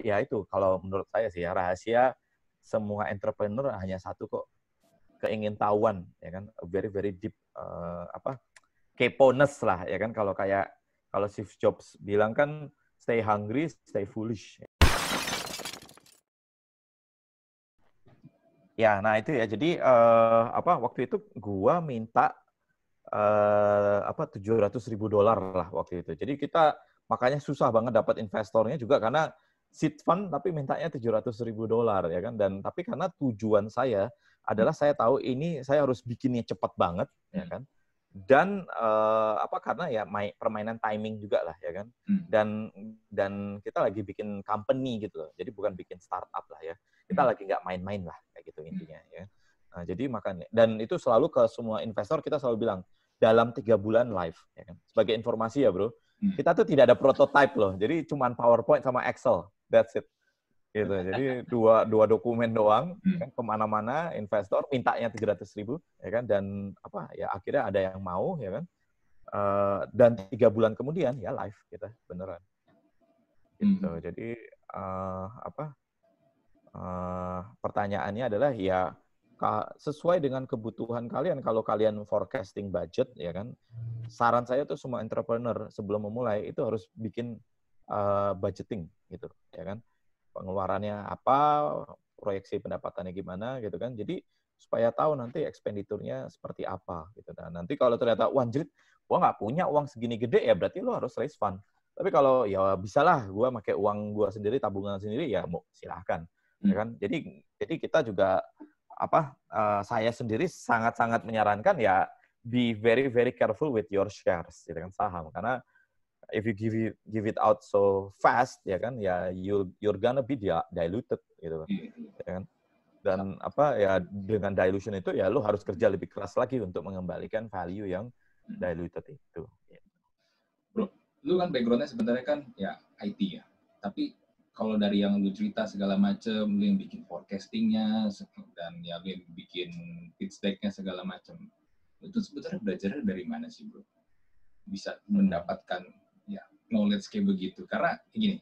ya itu kalau menurut saya sih ya rahasia semua entrepreneur hanya satu kok, keingintahuan ya kan, very very deep keponess lah ya kan, kalau Steve Jobs bilang kan stay hungry, stay foolish. Ya, nah itu ya. Jadi waktu itu gua minta $700.000 lah waktu itu. Jadi kita makanya susah banget dapat investornya juga karena seed fund tapi mintanya $700.000 ya kan. Dan tapi karena tujuan saya adalah saya tahu ini saya harus bikinnya cepat banget ya kan. Dan karena ya permainan timing juga lah ya kan. Dan kita lagi bikin company gitu loh. Jadi bukan bikin startup lah ya. Kita lagi nggak main-main lah kayak gitu intinya ya. Nah, jadi makanya, dan itu selalu ke semua investor kita selalu bilang dalam 3 bulan live ya kan. Sebagai informasi ya bro, kita tuh tidak ada prototype loh. Jadi cuman PowerPoint sama Excel, that's it. Gitu. Jadi dua dokumen doang, kan, kemana-mana investor mintanya 300.000 ya kan, dan akhirnya ada yang mau ya kan, dan 3 bulan kemudian ya live kita beneran. Gitu. Jadi pertanyaannya adalah ya sesuai dengan kebutuhan kalian. Kalau kalian forecasting budget ya kan, saran saya tuh semua entrepreneur sebelum memulai itu harus bikin budgeting gitu ya kan. Pengeluarannya apa, proyeksi pendapatannya gimana gitu kan. Jadi supaya tahu nanti ekspenditurnya seperti apa gitu. Dan nanti kalau ternyata anjrit, gua nggak punya uang segini gede ya berarti lo harus raise fund. Tapi kalau ya bisalah gua pakai uang gua sendiri, tabungan sendiri ya mau silahkan. Ya kan? Jadi kita juga saya sendiri sangat-sangat menyarankan ya be very very careful with your shares gitu kan, saham, karena if you give it out so fast ya kan, ya you're gonna be diluted gitu ya kan. Dan dengan dilution itu ya lo harus kerja lebih keras lagi untuk mengembalikan value yang diluted itu. Bro, lu kan background-nya sebenarnya kan ya IT ya, tapi kalau dari yang lu cerita segala macam, lu yang bikin forecasting-nya dan ya lu yang bikin pitch deck-nya segala macam, itu sebenarnya belajarnya dari mana sih bro? Bisa mendapatkan ya knowledge kayak begitu, karena gini,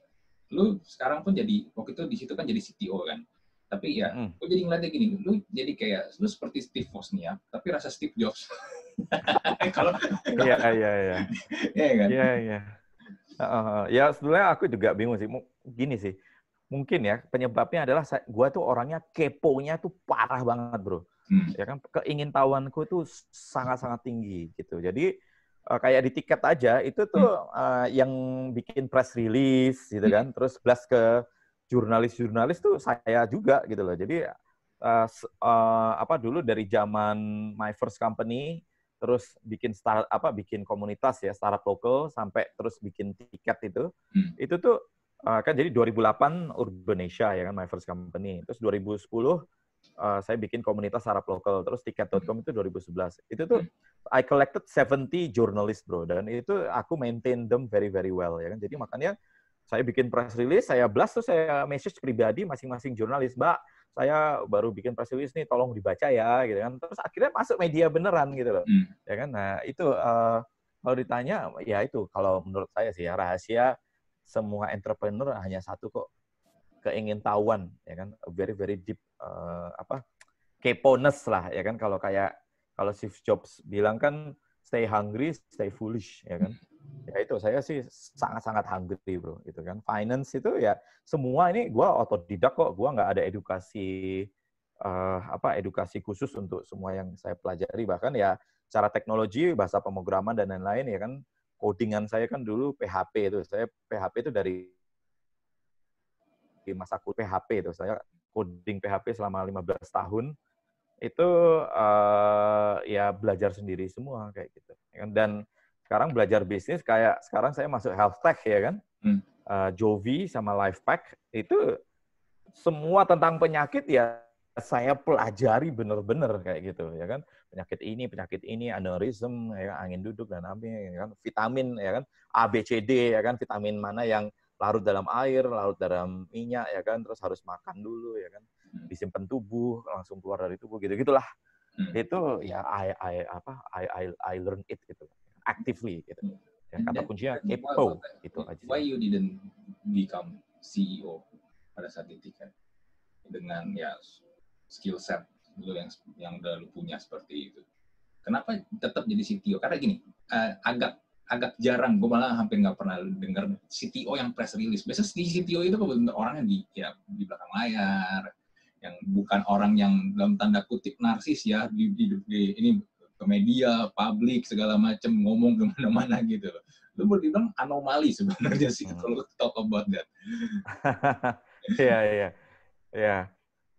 lu sekarang pun jadi waktu itu di situ kan jadi CTO kan, tapi ya lu jadi ngeliatnya gini, lu jadi kayak lu seperti Steve Wozniak tapi rasa Steve Jobs. Kalau iya kan? Iya. Ya sebenarnya aku juga bingung sih. Gini sih, mungkin ya penyebabnya adalah gue tuh orangnya keponya tuh parah banget bro. Ya kan, keingintahuanku tuh sangat-sangat tinggi gitu. Jadi kayak di tiket aja itu tuh yang bikin press release gitu kan, terus blast ke jurnalis-jurnalis tuh saya juga gitu loh. Jadi dulu dari zaman my first company, terus bikin komunitas ya, startup lokal, sampai terus bikin tiket itu tuh kan jadi 2008 Urbanesia ya kan, my first company. Terus 2010 saya bikin komunitas startup lokal, terus tiket.com itu 2011. Itu tuh I collected 70 journalists bro, dan itu aku maintain them very very well ya kan. Jadi makanya saya bikin press release, saya blast, tuh saya message pribadi masing-masing jurnalis, Mbak, saya baru bikin press release nih, tolong dibaca ya, gitu kan. Terus akhirnya masuk media beneran gitu loh, ya kan. Nah itu kalau ditanya, ya itu kalau menurut saya sih ya rahasia semua entrepreneur hanya satu kok, keingintahuan ya kan, very very deep keponess lah ya kan. Kalau Steve Jobs bilang kan stay hungry, stay foolish ya kan. Ya itu saya sih sangat-sangat hungry bro gitu kan. Finance itu ya semua ini gue otodidak kok, gue nggak ada edukasi edukasi khusus untuk semua yang saya pelajari. Bahkan ya cara teknologi, bahasa pemrograman dan lain-lain ya kan, codingan saya kan dulu PHP itu, saya PHP itu dari masa kuliah PHP itu, saya coding PHP selama 15 tahun itu ya belajar sendiri semua kayak gitu. Dan sekarang belajar bisnis, kayak sekarang saya masuk health tech ya kan, Jovi sama LifePack itu semua tentang penyakit ya saya pelajari bener-bener kayak gitu ya kan. Penyakit ini, aneurism ya kan, angin duduk dan apa ya kan, vitamin ya kan, A B C D ya kan, vitamin mana yang larut dalam air, larut dalam minyak ya kan, terus harus makan dulu ya kan, disimpan tubuh langsung keluar dari tubuh gitu-gitulah. Itu ya I learn it gitu actively gitu. Ya, kata kuncinya kepo itu aja. Why you didn't become CEO pada saat di Tiket dengan ya skill set lu yang udah lu punya seperti itu. Kenapa tetap jadi CTO? Karena gini, agak jarang, gue malah hampir nggak pernah dengar CTO yang press release. Biasanya CTO itu benar orang yang di belakang layar, yang bukan orang yang dalam tanda kutip narsis ya, di ini ke media, publik, segala macam, ngomong kemana-mana gitu. Lu boleh bilang anomali sebenarnya sih kalau talk about that. Iya, iya. Ya,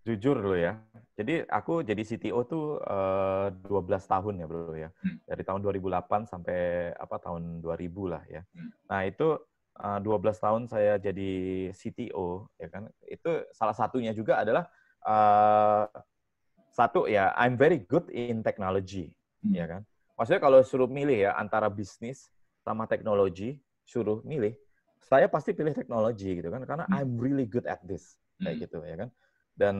jujur loh ya. Jadi aku jadi CTO tuh 12 tahun ya, Bro ya. Dari tahun 2008 sampai tahun 2000 lah ya. Nah, itu 12 tahun saya jadi CTO ya kan. Itu salah satunya juga adalah satu ya, I'm very good in technology ya kan. Maksudnya kalau suruh milih ya antara bisnis sama teknologi, suruh milih, saya pasti pilih teknologi gitu kan, karena I'm really good at this kayak gitu ya kan. Dan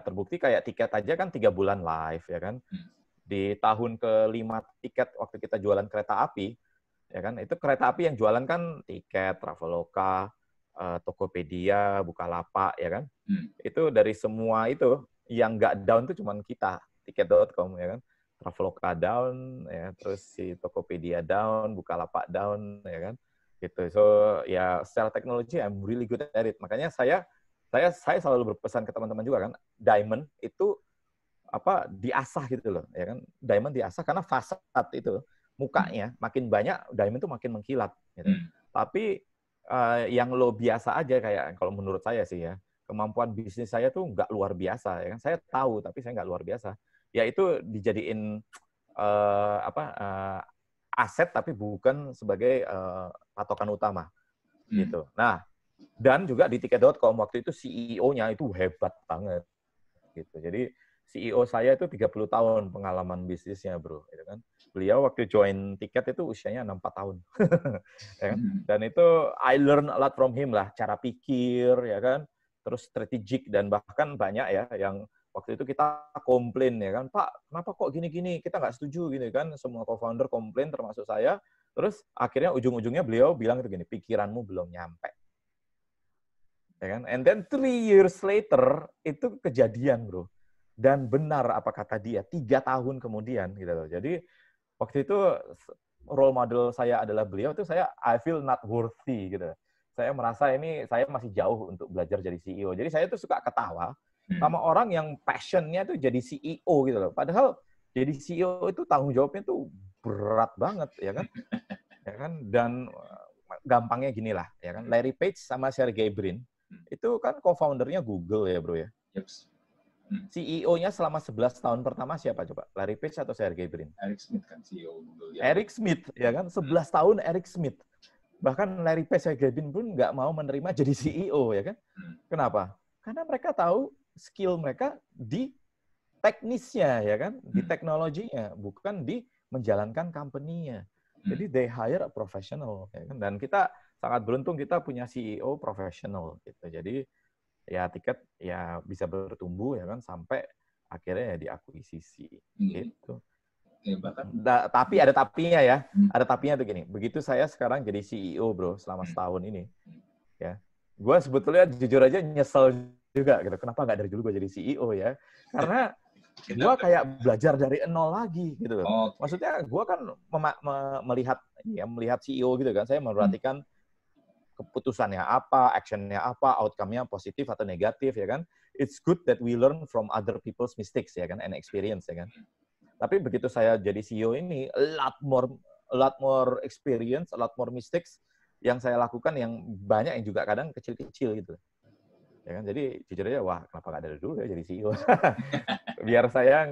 terbukti kayak Tiket aja kan 3 bulan live ya kan. Di tahun ke-5 Tiket waktu kita jualan kereta api ya kan, itu kereta api yang jualan kan Tiket, Traveloka, Tokopedia, Bukalapak ya kan. Itu dari semua itu yang nggak down tuh cuman kita, Tiket.com ya kan. Traveloka down ya, terus si Tokopedia down, Bukalapak down ya kan. Gitu. So ya secara teknologi I'm really good at it. Makanya saya selalu berpesan ke teman-teman juga kan, Diamond itu diasah gitu loh ya kan. Diamond diasah karena fasad itu mukanya makin banyak, Diamond itu makin mengkilat gitu. Tapi yang lo biasa aja kayak kalau menurut saya sih ya, kemampuan bisnis saya tuh nggak luar biasa ya kan. Saya tahu tapi saya nggak luar biasa. Ya itu dijadiin aset tapi bukan sebagai patokan utama gitu. Nah, dan juga di Tiket.com waktu itu CEO-nya itu hebat banget gitu. Jadi CEO saya itu 30 tahun pengalaman bisnisnya, Bro, gitu kan. Beliau waktu join Tiket itu usianya 64 tahun. Ya kan? Dan itu I learn a lot from him lah, cara pikir ya kan. Terus strategik dan bahkan banyak ya yang waktu itu kita komplain ya kan, Pak, kenapa kok gini-gini? Kita nggak setuju gini kan. Semua co-founder komplain termasuk saya. Terus akhirnya ujung-ujungnya beliau bilang itu gini, pikiranmu belum nyampe. Ya kan? And then 3 years later itu kejadian, Bro. Dan benar apa kata dia, 3 tahun kemudian gitu loh. Jadi waktu itu role model saya adalah beliau, itu saya I feel not worthy gitu. Saya merasa ini saya masih jauh untuk belajar jadi CEO. Jadi saya tuh suka ketawa sama orang yang passion-nya tuh jadi CEO gitu loh. Padahal jadi CEO itu tanggung jawabnya tuh berat banget ya kan. Ya kan, dan gampangnya gini lah ya kan. Larry Page sama Sergey Brin itu kan co-foundernya Google ya, Bro ya. CEO-nya selama 11 tahun pertama siapa coba? Larry Page atau Sergey Brin? Eric Schmidt kan CEO Google. Eric Schmidt, ya kan? 11 tahun Eric Schmidt. Bahkan Larry Page, Sergey Brin pun nggak mau menerima jadi CEO, ya kan? Kenapa? Karena mereka tahu skill mereka di teknisnya, ya kan? Di teknologinya, bukan di menjalankan company-nya. Jadi they hire a professional, ya kan? Dan kita sangat beruntung kita punya CEO profesional, gitu. Jadi ya Tiket ya bisa bertumbuh ya kan sampai akhirnya ya diakuisisi gitu. Ya, bahkan Tapi ada tapinya ya. Ada tapinya tuh gini. Begitu saya sekarang jadi CEO, Bro, selama setahun ini. Ya. Gue sebetulnya jujur aja nyesel juga gitu. Kenapa nggak dari dulu gue jadi CEO ya? Karena gue kayak belajar dari nol lagi gitu loh. Maksudnya gue kan melihat CEO gitu kan. Saya memperhatikan keputusannya apa, actionnya apa, outcome-nya positif atau negatif ya kan. It's good that we learn from other people's mistakes ya kan, and experience ya kan. Tapi begitu saya jadi CEO ini, a lot more experience, a lot more mistakes yang saya lakukan yang banyak yang juga kadang kecil-kecil gitu. Ya kan, jadi jujur aja, wah kenapa nggak dari dulu ya jadi CEO? Biar saya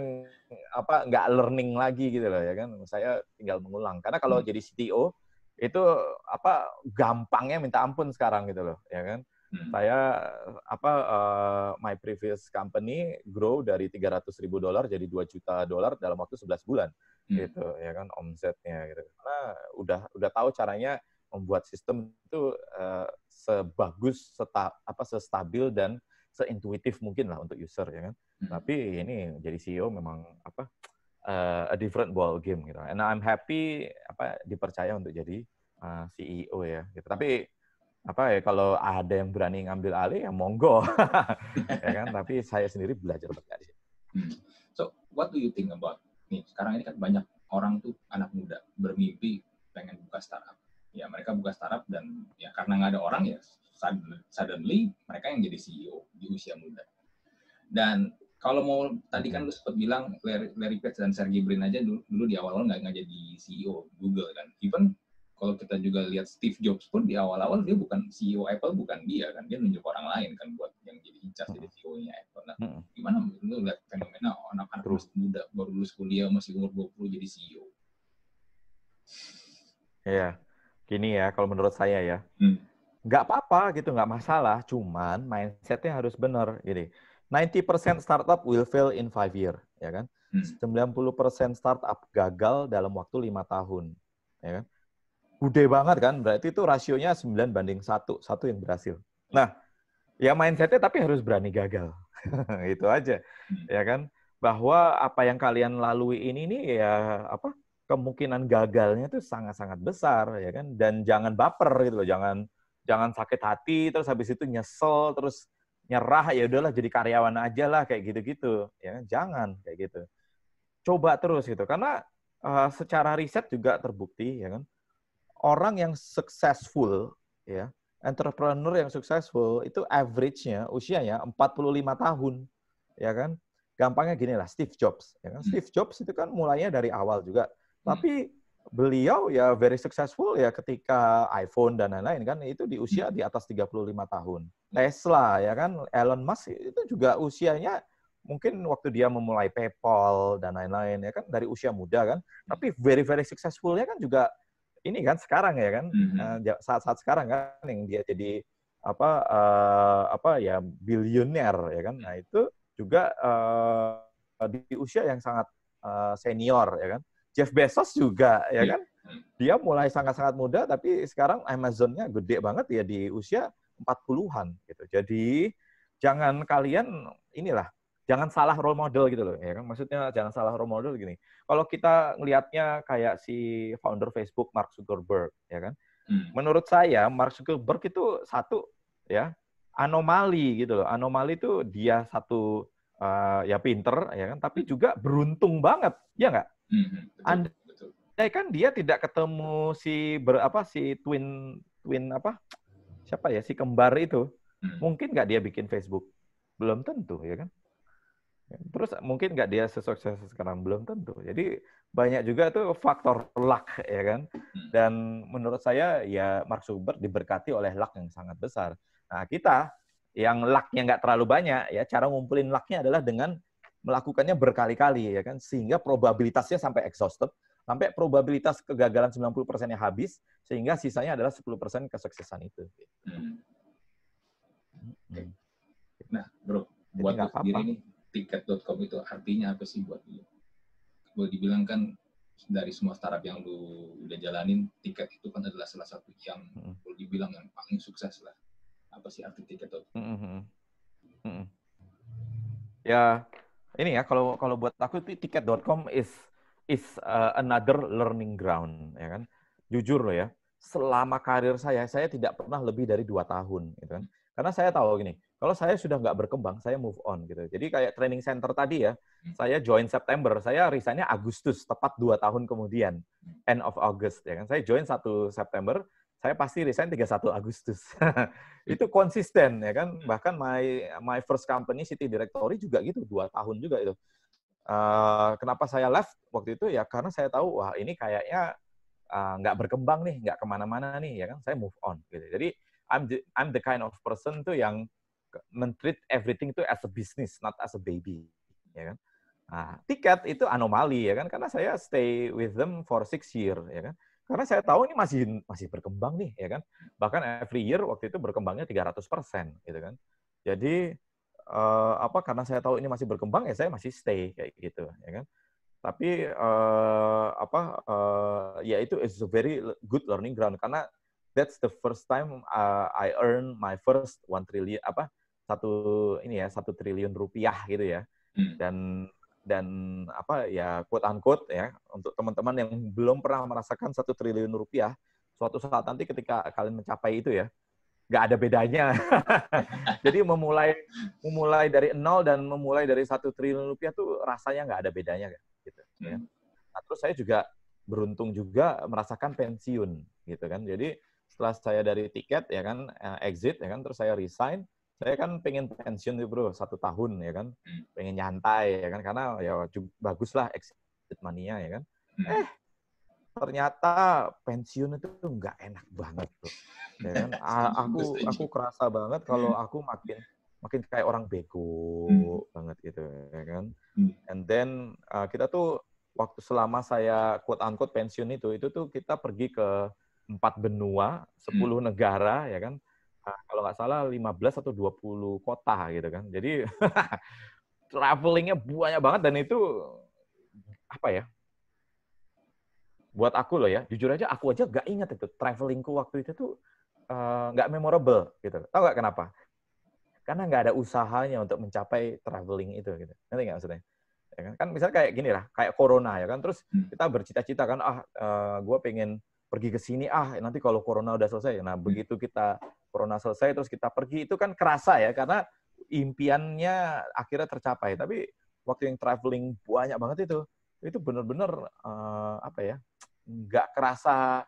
nggak learning lagi gitu loh ya kan. Saya tinggal mengulang. Karena kalau jadi CTO itu gampangnya minta ampun sekarang gitu loh ya kan. Saya my previous company grow dari $300,000 jadi $2 juta dalam waktu 11 bulan gitu ya kan omsetnya gitu. Karena udah tahu caranya membuat sistem itu sebagus, sestabil dan seintuitif mungkin lah untuk user ya kan. Tapi ini jadi CEO memang a different ball game gitu. And I'm happy dipercaya untuk jadi CEO ya gitu. Tapi apa ya, kalau ada yang berani ngambil alih ya monggo. Ya kan, tapi saya sendiri belajar banyak di situ. So, what do you think about nih? Sekarang ini kan banyak orang tuh anak muda bermimpi pengen buka startup. Ya mereka buka startup dan ya karena nggak ada orang ya suddenly mereka yang jadi CEO di usia muda. Dan kalau mau tadi kan lu sempat bilang Larry Page dan Sergey Brin aja dulu di awal-awal nggak jadi CEO Google kan. Even kalau kita juga lihat Steve Jobs pun di awal-awal dia bukan CEO Apple, bukan dia kan, dia nunjuk orang lain kan buat yang jadi incas jadi CEO-nya Apple. Nah, gimana lu lihat fenomena anak-anak masih muda baru lulus kuliah masih umur 20 jadi CEO? Iya, gini ya kalau menurut saya ya, nggak apa-apa gitu, nggak masalah, cuman mindset-nya harus benar. Gini, 90% startup will fail in 5 years, ya kan? 90% startup gagal dalam waktu 5 tahun, ya kan? Gede banget kan, berarti itu rasionya 9:1, satu yang berhasil. Nah, ya mindset-nya tapi harus berani gagal. Itu aja, ya kan? Bahwa apa yang kalian lalui ini nih ya apa? Kemungkinan gagalnya itu sangat-sangat besar, ya kan? Dan jangan baper gitu loh, jangan sakit hati terus habis itu nyesel terus nyerah, ya udahlah jadi karyawan aja lah kayak gitu-gitu, ya kan? Jangan kayak gitu. Coba terus gitu, karena secara riset juga terbukti, ya kan? Orang yang successful, ya, entrepreneur yang successful itu average-nya usianya 45 tahun, ya kan? Gampangnya gini lah, Steve Jobs, ya kan? Steve Jobs itu kan mulainya dari awal juga, tapi beliau ya very successful ya ketika iPhone dan lain-lain kan itu di usia di atas 35 tahun. Tesla ya kan, Elon Musk itu juga usianya mungkin waktu dia memulai PayPal dan lain-lain ya kan dari usia muda kan, tapi very very successful-nya kan juga ini kan sekarang ya kan, saat-saat sekarang kan yang dia jadi apa ya bilioner ya kan. Nah itu juga di usia yang sangat senior ya kan. Jeff Bezos juga ya kan, dia mulai sangat-sangat muda tapi sekarang Amazon-nya gede banget ya di usia 40-an gitu. Jadi jangan kalian inilah, jangan salah role model gitu loh ya kan. Maksudnya jangan salah role model gini. Kalau kita ngelihatnya kayak si founder Facebook Mark Zuckerberg ya kan. Menurut saya Mark Zuckerberg itu satu ya anomali gitu loh. Anomali itu dia satu ya pinter ya kan, tapi juga beruntung banget, ya nggak? Andai kan dia tidak ketemu si twin apa siapa ya si kembar itu, mungkin nggak dia bikin Facebook? Belum tentu ya kan. Terus mungkin nggak dia sesukses sekarang, belum tentu. Jadi banyak juga tuh faktor luck ya kan. Dan menurut saya ya Mark Zuckerberg diberkati oleh luck yang sangat besar. Nah kita yang luck-nya nggak terlalu banyak ya, cara ngumpulin luck-nya adalah dengan melakukannya berkali-kali ya kan, sehingga probabilitasnya sampai exhausted, sampai probabilitas kegagalan 90%-nya habis, sehingga sisanya adalah 10% kesuksesan itu. Nah, bro, buat lu sendiri nih, tiket.com itu artinya apa sih buat lu? Boleh dibilang kan dari semua startup yang lu udah jalanin, tiket itu kan adalah salah satu yang boleh dibilang yang paling sukses lah. Apa sih arti tiket.com? Ya, ini ya kalau buat aku tiket.com is another learning ground ya kan. Jujur loh ya, selama karir saya tidak pernah lebih dari 2 tahun gitu kan. Karena saya tahu gini, kalau saya sudah nggak berkembang, saya move on gitu. Jadi kayak training center tadi ya, saya join September, saya resign-nya Agustus, tepat 2 tahun kemudian, end of August ya kan. Saya join 1 September, saya pasti resign 31 Agustus. Itu konsisten ya kan. Bahkan my first company City Directory juga gitu, 2 tahun juga itu. Kenapa saya left waktu itu ya karena saya tahu wah ini kayaknya nggak berkembang nih, nggak kemana-mana nih ya kan. Saya move on gitu. Jadi I'm the kind of person tuh yang men-treat everything tuh as a business, not as a baby, ya kan. Nah, tiket itu anomali ya kan, karena saya stay with them for 6 years ya kan. Karena saya tahu ini masih berkembang nih ya kan. Bahkan every year waktu itu berkembangnya 300% gitu kan. Jadi karena saya tahu ini masih berkembang ya saya masih stay kayak gitu ya kan. Tapi ya itu is a very good learning ground karena that's the first time I earn my first 1 trillion $1 triliun gitu ya. Dan ya quote unquote ya untuk teman-teman yang belum pernah merasakan 1 triliun rupiah, suatu saat nanti ketika kalian mencapai itu ya, nggak ada bedanya. Jadi memulai dari nol dan memulai dari 1 triliun rupiah tuh rasanya nggak ada bedanya gitu. Ya. Nah, terus saya juga beruntung juga merasakan pensiun gitu kan. Jadi setelah saya dari tiket ya kan exit ya kan, terus saya resign, saya kan pengen pensiun nih bro 1 tahun ya kan, pengen nyantai ya kan, karena ya bagus lah exit money-nya ya kan. Ternyata pensiun itu nggak enak banget bro. Ya kan? Aku kerasa banget kalau aku makin kayak orang bego banget gitu ya kan. And then kita tuh waktu selama saya quote unquote pensiun itu tuh kita pergi ke 4 benua, 10 negara ya kan. Kalau nggak salah 15 atau 20 kota gitu kan. Jadi travelingnya banyak banget dan itu apa ya? Buat aku loh ya, jujur aja aku aja nggak ingat itu travelingku waktu itu tuh nggak memorable gitu. Tahu nggak kenapa? Karena nggak ada usahanya untuk mencapai traveling itu gitu. Ngerti nggak maksudnya? Ya kan misalnya kayak gini lah, kayak corona ya kan, terus kita bercita-cita kan, gue pengen pergi ke sini, nanti kalau corona udah selesai. Nah begitu kita corona selesai terus kita pergi itu kan kerasa ya, karena impiannya akhirnya tercapai. Tapi waktu yang traveling banyak banget itu benar-benar apa ya, nggak kerasa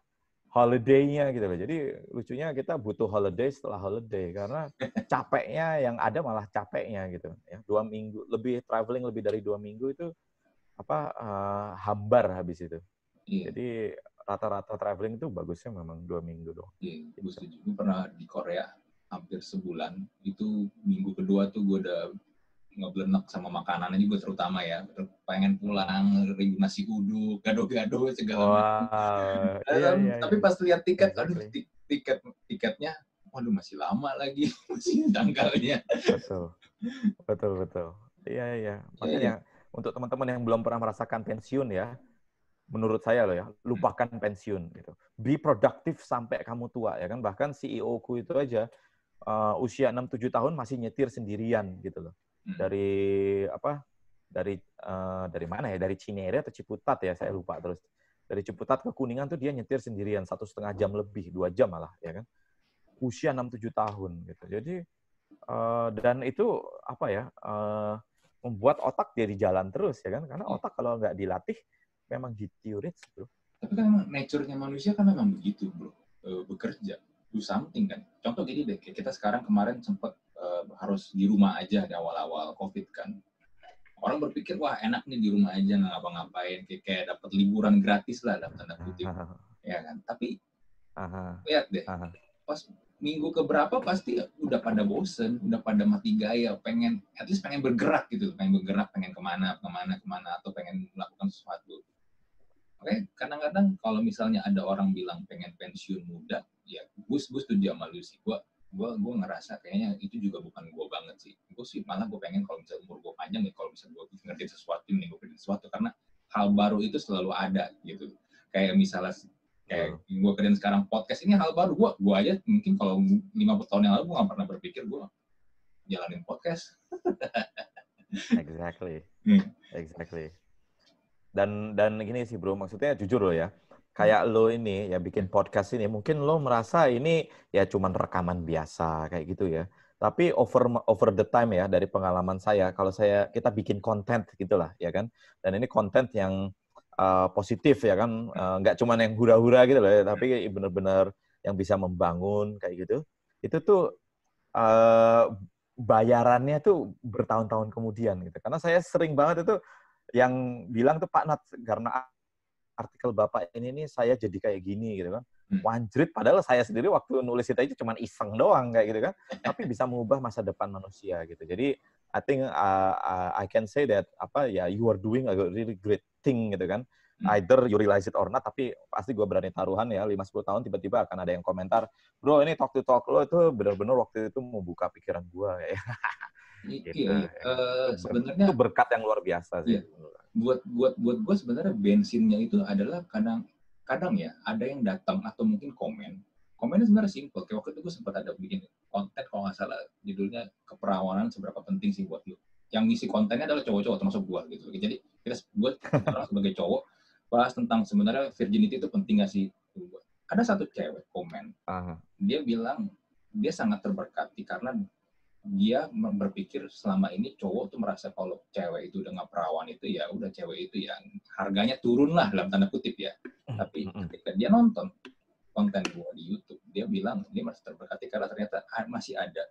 holiday-nya gitu loh. Jadi lucunya kita butuh holiday setelah holiday karena capeknya yang ada malah capeknya gitu. Ya, 2 minggu lebih traveling lebih dari 2 minggu itu hambar habis itu. Iya. Jadi rata-rata traveling itu bagusnya memang 2 minggu doang. Iya, gue setuju. Gue pernah di Korea hampir sebulan. Itu minggu kedua tuh gue udah ngeblenek sama makanannya juga terutama ya. Pengen pulang, ribu nasi uduk, gado-gado segala macam. Iya. Tapi pas lihat tiket, exactly. tiketnya, waduh masih lama lagi, masih tanggalnya. Betul. Iya. Makanya untuk teman-teman yang belum pernah merasakan pensiun ya, menurut saya loh ya, lupakan pensiun gitu. Be productive sampai kamu tua ya kan. Bahkan CEO-ku itu aja usia 6-7 tahun masih nyetir sendirian gitu loh. Dari mana ya? Dari Cinere atau Ciputat ya, saya lupa terus. Dari Ciputat ke Kuningan tuh dia nyetir sendirian 1,5 jam lebih, 2 jam malah ya kan. Usia 6-7 tahun gitu. Jadi dan itu apa ya? Membuat otak jadi jalan terus ya kan. Karena otak kalau nggak dilatih memang deteriorate, bro. Tapi kan nature-nya manusia kan memang begitu, bro. Bekerja, do something kan. Contoh gini deh, kita sekarang kemarin sempat harus di rumah aja di awal-awal COVID kan. Orang berpikir, wah enak nih di rumah aja, nggak ngapa-ngapain. Kayak dapat liburan gratis lah, dalam tanda kutip. Ya kan? Tapi, lihat deh, pas minggu keberapa pasti udah pada bosen, udah pada mati gaya, at least pengen bergerak gitu. Pengen bergerak, pengen kemana, atau pengen melakukan sesuatu. Oke, kadang-kadang kalau misalnya ada orang bilang pengen pensiun muda, ya gue setuju sama lu sih. Gue ngerasa kayaknya itu juga bukan gue banget sih. Gue sih malah gue pengen kalau misalnya umur gue panjang ya, kalau misalnya gue ngerti sesuatu, nih gue kerjain sesuatu, karena hal baru itu selalu ada gitu. Kayak misalnya gue kerjain sekarang podcast ini hal baru. Gue aja mungkin kalau 50 tahun yang lalu gue nggak pernah berpikir gue jalanin podcast. Exactly. Dan gini sih bro, maksudnya jujur loh ya, kayak lo ini ya bikin podcast ini, mungkin lo merasa ini ya cuman rekaman biasa kayak gitu ya. Tapi over the time ya, dari pengalaman saya, kalau kita bikin konten gitulah ya kan, dan ini konten yang positif ya kan, nggak cuman yang hura-hura gitu loh ya, tapi benar-benar yang bisa membangun kayak gitu. Itu tuh bayarannya tuh bertahun-tahun kemudian gitu. Karena saya sering banget itu yang bilang tuh Pak Nat, karena artikel Bapak ini saya jadi kayak gini gitu kan. Wanjrit, padahal saya sendiri waktu nulis itu aja cuma iseng doang kayak gitu kan. Tapi bisa mengubah masa depan manusia gitu. Jadi I think I can say that you are doing a really great thing gitu kan. Either you realize it or not, tapi pasti gue berani taruhan ya 5-10 tahun tiba-tiba akan ada yang komentar, bro ini talk to talk lo itu benar-benar waktu itu membuka pikiran gue kayak. Gitu. Iya. Sebenarnya itu berkat yang luar biasa sih. Iya. Buat gue sebenarnya bensinnya itu adalah kadang ya ada yang datang atau mungkin komennya sebenarnya simpel. Kayak waktu itu gue sempat ada bikin konten kalau nggak salah judulnya keperawanan seberapa penting sih buat lu. Yang ngisi kontennya adalah cowok-cowok termasuk gue gitu. Jadi gue sebagai cowok bahas tentang sebenarnya virginity itu penting nggak sih? Ada satu cewek komen, dia bilang dia sangat terberkati karena dia berpikir selama ini cowok tuh merasa kalau cewek itu udah nggak perawan itu ya udah cewek itu ya harganya turun lah dalam tanda kutip ya. Tapi ketika dia nonton konten gue di YouTube, dia bilang dia masih terberkati karena ternyata masih ada.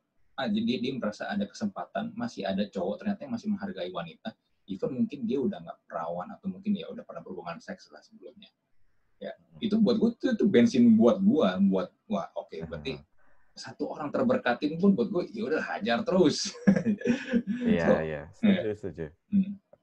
Jadi dia merasa ada kesempatan, masih ada cowok ternyata yang masih menghargai wanita. Even mungkin dia udah nggak perawan atau mungkin ya udah pernah berhubungan seks lah sebelumnya. Ya, itu buat gue itu bensin buat wah oke, berarti satu orang terberkatin pun buat gue ya udah hajar terus. Iya, setuju.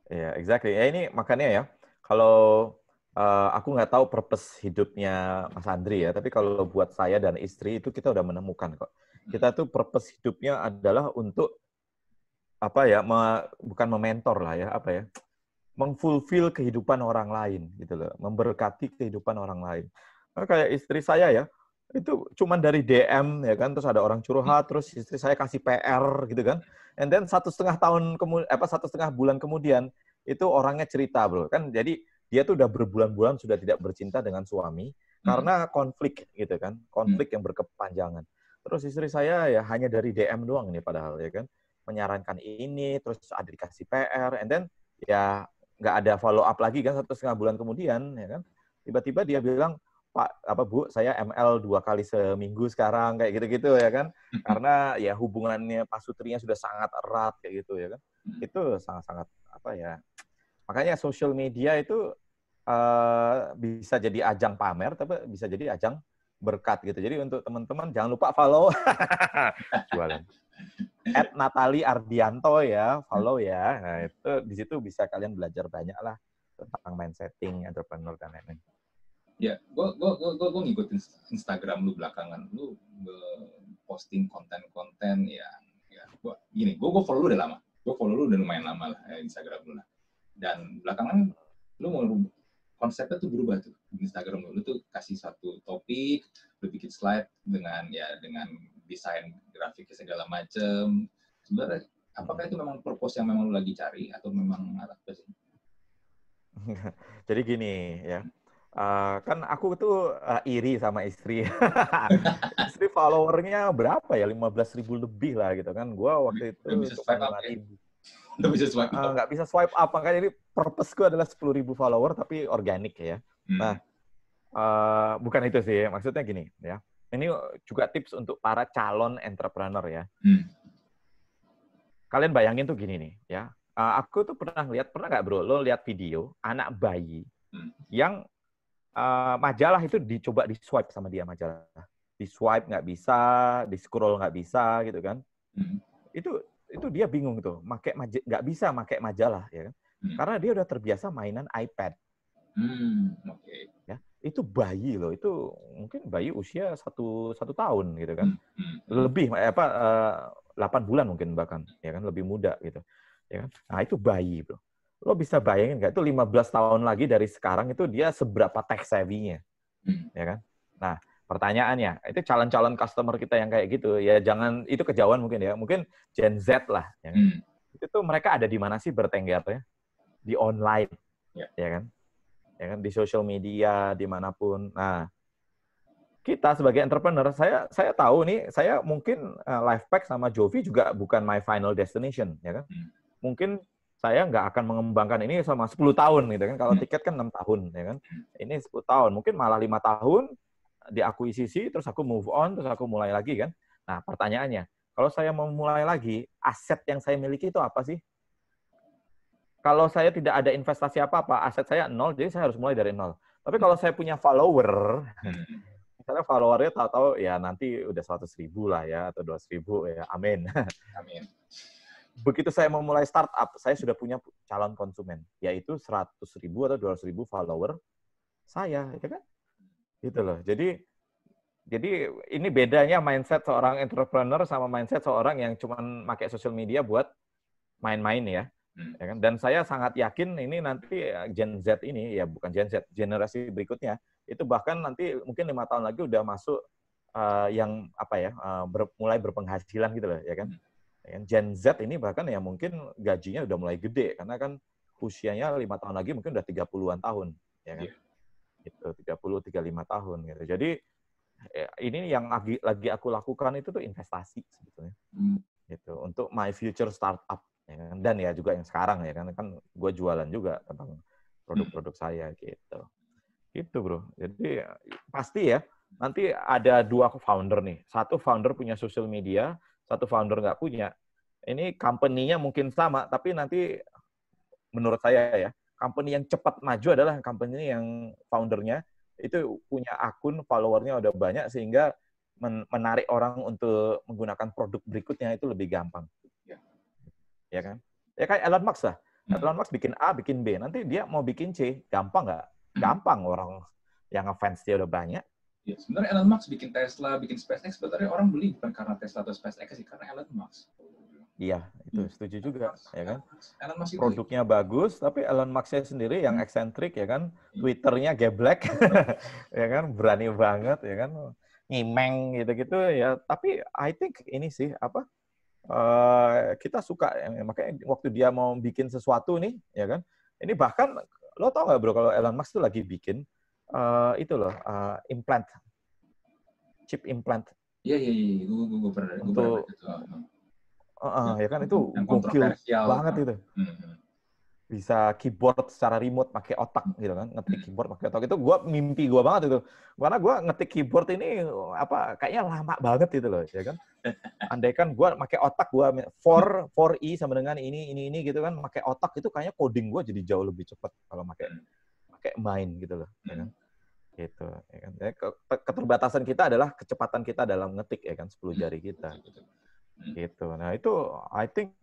Iya, exactly. Ya ini makanya ya, kalau aku nggak tahu purpose hidupnya Mas Andri ya, tapi kalau buat saya dan istri itu kita udah menemukan kok. Kita tuh purpose hidupnya adalah untuk apa ya, bukan mementor lah ya, apa ya, mengfulfill kehidupan orang lain gitu loh, memberkati kehidupan orang lain. Nah, kayak istri saya ya, itu cuman dari DM ya kan, terus ada orang curhat, terus istri saya kasih PR gitu kan, and then 1,5 bulan kemudian itu orangnya cerita bro kan, jadi dia tuh udah berbulan-bulan sudah tidak bercinta dengan suami karena konflik gitu kan, konflik yang berkepanjangan. Terus istri saya ya hanya dari DM doang nih padahal ya kan, menyarankan ini, terus ada dikasih PR, and then ya nggak ada follow up lagi kan 1,5 bulan kemudian ya kan, tiba-tiba dia bilang, Pak, Bu, saya ML 2 kali seminggu sekarang, kayak gitu-gitu ya kan. Karena ya hubungannya Pak Sutrinya sudah sangat erat, kayak gitu ya kan. Itu sangat-sangat, apa ya, makanya social media itu bisa jadi ajang pamer, tapi bisa jadi ajang berkat gitu. Jadi untuk teman-teman, jangan lupa follow. Jualan. @Natali_Ardianto ya, follow ya. Nah, itu di situ bisa kalian belajar banyak lah tentang mindsetting, entrepreneur, dan lain-lain. Ya, gue ngikutin Instagram lu belakangan, lu posting konten-konten yang ya gue follow lu udah lama, gue follow lu udah lumayan lama lah Instagram lu lah, dan belakangan lu mau konsepnya tuh berubah tuh di Instagram lu tuh kasih satu topik, lu bikin slide dengan desain grafiknya segala macem. Sebenarnya apakah itu memang purpose yang memang lu lagi cari atau memang apa sih? Jadi gini ya. Kan aku tuh iri sama istri. Istri followernya berapa ya? 15.000 lebih lah gitu kan. Gua waktu itu cuma 5.000. Nggak bisa swipe up. Nggak bisa swipe up. Makanya ini purpose gue adalah 10.000 follower tapi organik ya. Nah, bukan itu sih. Maksudnya gini ya. Ini juga tips untuk para calon entrepreneur ya. Kalian bayangin tuh gini nih ya. Aku tuh pernah nggak bro? Lo lihat video anak bayi yang majalah itu dicoba di swipe sama dia, majalah di swipe nggak bisa, di scroll nggak bisa gitu kan. Itu dia bingung tuh, nggak bisa pakai majalah ya kan, karena dia udah terbiasa mainan iPad. Ya, itu bayi loh, itu mungkin bayi usia satu tahun gitu kan, lebih 8 bulan mungkin bahkan ya kan, lebih muda gitu ya kan. Nah itu bayi bro. Lo bisa bayangin nggak, itu 15 tahun lagi dari sekarang itu dia seberapa tech savvy-nya, ya kan? Nah, pertanyaannya, itu calon-calon customer kita yang kayak gitu, ya jangan, itu kejauhan mungkin ya, mungkin Gen Z lah, ya kan? Itu tuh mereka ada di mana sih bertenggernya? Di online, ya kan? Ya kan? Di social media, dimanapun. Nah, kita sebagai entrepreneur, saya tahu nih, saya mungkin Lifepack sama Jovi juga bukan my final destination, ya kan? Mungkin saya nggak akan mengembangkan ini selama 10 tahun gitu kan. Kalau tiket kan 6 tahun ya kan. Ini 10 tahun, mungkin malah 5 tahun diakuisisi, terus aku move on, terus aku mulai lagi kan. Nah, pertanyaannya, kalau saya mau mulai lagi, aset yang saya miliki itu apa sih? Kalau saya tidak ada investasi apa-apa, aset saya 0, jadi saya harus mulai dari 0. Tapi kalau saya punya follower, misalnya followernya tahu-tahu ya nanti udah 100.000 lah ya, atau 200.000 ya, amin. Amin. Begitu saya memulai startup, saya sudah punya calon konsumen, yaitu 100.000 atau 200.000 follower saya, ya kan? Gitu loh. Jadi ini bedanya mindset seorang entrepreneur sama mindset seorang yang cuma pakai social media buat main-main ya. Ya kan? Dan saya sangat yakin ini nanti Gen Z ini, ya bukan Gen Z, generasi berikutnya, itu bahkan nanti mungkin 5 tahun lagi udah masuk yang apa ya, mulai berpenghasilan gitu loh, ya kan? Gen Z ini bahkan ya mungkin gajinya udah mulai gede karena kan usianya 5 tahun lagi mungkin udah 30-an tahun ya kan. Gitu, 30 35 tahun gitu. Jadi ini yang lagi aku lakukan itu tuh investasi sebetulnya. Gitu, untuk my future startup. Ya kan? Dan ya juga yang sekarang ya kan gue jualan juga tentang produk-produk saya gitu. Gitu bro. Jadi pasti ya nanti ada 2 founder nih. Satu founder punya social media, satu founder nggak punya. Ini company-nya mungkin sama, tapi nanti menurut saya ya, company yang cepat maju adalah company yang foundernya itu punya akun, followernya udah banyak sehingga menarik orang untuk menggunakan produk berikutnya itu lebih gampang. Ya kan? Ya kayak Elon Musk lah. Elon Musk bikin A, bikin B. Nanti dia mau bikin C, gampang nggak? Gampang, orang yang ngefans dia udah banyak. Ya, sebenarnya Elon Musk bikin Tesla, bikin SpaceX, sebenarnya orang beli bukan karena Tesla atau SpaceX sih, karena Elon Musk. Iya, itu setuju juga, ya kan? Elon Musk itu produknya bagus, tapi Elon Musk-nya sendiri yang eksentrik, ya kan? Twitter-nya geblek, ya kan? Berani banget, ya kan? Ngimeng gitu-gitu, ya. Tapi I think ini sih, kita suka, makanya waktu dia mau bikin sesuatu nih, ya kan? Ini bahkan, lo tau nggak bro, kalau Elon Musk tuh lagi bikin, itu loh, implant, chip implant. Iya, gue pernah baca itu. Ya kan itu gokil banget itu. Bisa keyboard secara remote pakai otak gitu kan, ngetik keyboard pakai otak itu mimpi gue banget itu. Karena gue ngetik keyboard ini kayaknya lama banget gitu loh, ya kan. Andaikan gue pakai otak, gue 4E sama dengan ini gitu kan, pakai otak itu kayaknya coding gue jadi jauh lebih cepat kalau pakai main gitu loh, ya kan. Gitu, ya kan. Keterbatasan kita adalah kecepatan kita dalam ngetik, ya kan, 10 jari kita. Gitu. Nah, itu I think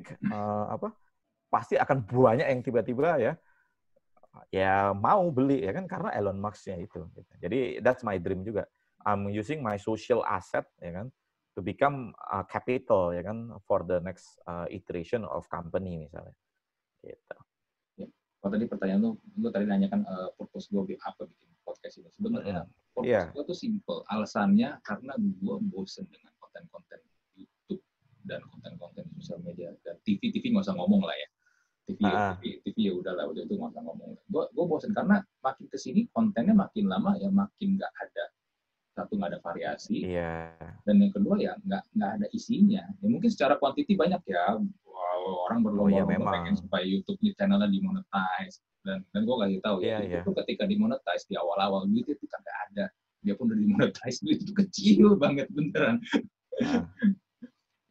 pasti akan banyak yang tiba-tiba ya mau beli, ya kan, karena Elon Musk-nya itu. Gitu. Jadi that's my dream juga. I'm using my social asset, ya kan, to become capital, ya kan, for the next iteration of company misalnya. Gitu. Kalau tadi pertanyaan lu tadi nanyakan purpose gue apa bikin podcast ini. Sebenarnya purpose gue tuh simple. Alasannya karena gue bosen dengan konten-konten YouTube dan konten-konten sosial media dan TV nggak usah ngomong lah ya. TV ya udahlah, udah itu nggak usah ngomong. Gue bosen karena makin kesini kontennya makin lama ya makin nggak ada, satu nggak ada variasi, dan yang kedua ya nggak ada isinya. Ya mungkin secara kuantiti banyak ya, orang berlomba-lomba pengen supaya YouTube channelnya dimonetize, dan gue kasih tahu YouTube tuh ketika dimonetize di awal-awal duit itu kan nggak ada, dia pun udah dimonetize duit itu kecil banget beneran.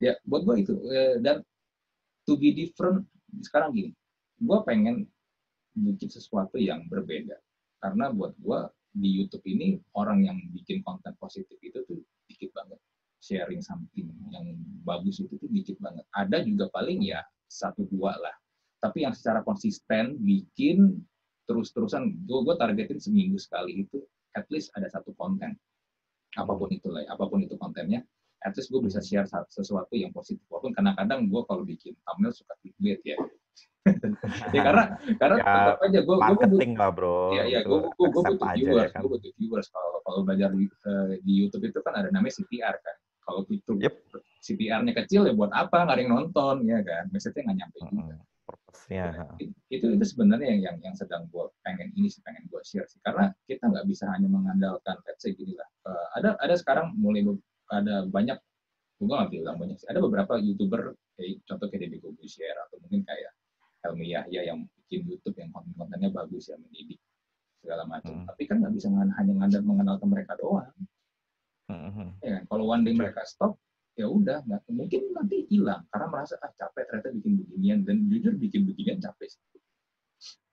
Ya buat gue itu, dan to be different sekarang gini, gue pengen bikin sesuatu yang berbeda karena buat gue di YouTube ini orang yang bikin konten positif itu tuh dikit banget, sharing something yang bagus itu tuh dikit banget. Ada juga paling ya 1-2 lah, tapi yang secara konsisten bikin terus-terusan, gue targetin seminggu sekali itu at least ada satu konten, apapun itulah, apapun itu kontennya, at least gue bisa share sesuatu yang positif. Walaupun kadang-kadang gue kalau bikin thumbnail suka clickbait ya. Ya karena tetap aja gue marketing lah bro. Iya, gue butuh viewers, gue butuh viewers. Kalau belajar di YouTube itu kan ada namanya CTR kan. Kalau itu CTR-nya kecil ya buat apa? Nggak ada yang nonton ya kan. Biasanya nggak nyampe juga. Itu sebenarnya yang sedang gue pengen gue share sih. Karena kita nggak bisa hanya mengandalkan, let's say gini lah. Ada sekarang mulai ada banyak, gue nggak bilang banyak sih. Ada beberapa YouTuber contoh kayak Deddy Corbuzier atau mungkin kayak Helmi Yahya yang bikin YouTube yang konten-kontennya bagus ya, mendidik segala macam. Tapi kan nggak bisa hanya mengandalkan mereka doang. Ya kan? Kalau one day mereka stop, ya udah nggak mungkin nanti hilang karena merasa capek ternyata bikin beginian, dan jujur bikin beginian capek.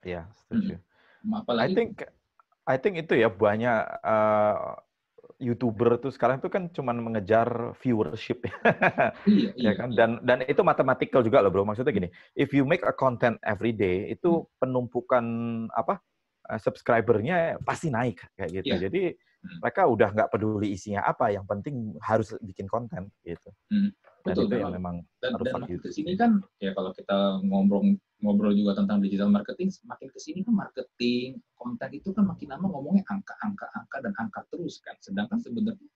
Iya, setuju. Apalagi I think itu ya banyak YouTuber tuh sekarang tuh kan cuman mengejar viewership ya kan, dan itu mathematical juga loh bro. Maksudnya gini, if you make a content every day itu penumpukan subscribernya pasti naik kayak gitu. Jadi mereka udah nggak peduli isinya apa, yang penting harus bikin konten gitu. Betul, itu yang memang dan harus makin kesini kan ya, kalau kita ngobrol juga tentang digital marketing, makin kesini kan marketing konten itu kan makin lama ngomongnya angka dan angka terus kan. Sedangkan sebenarnya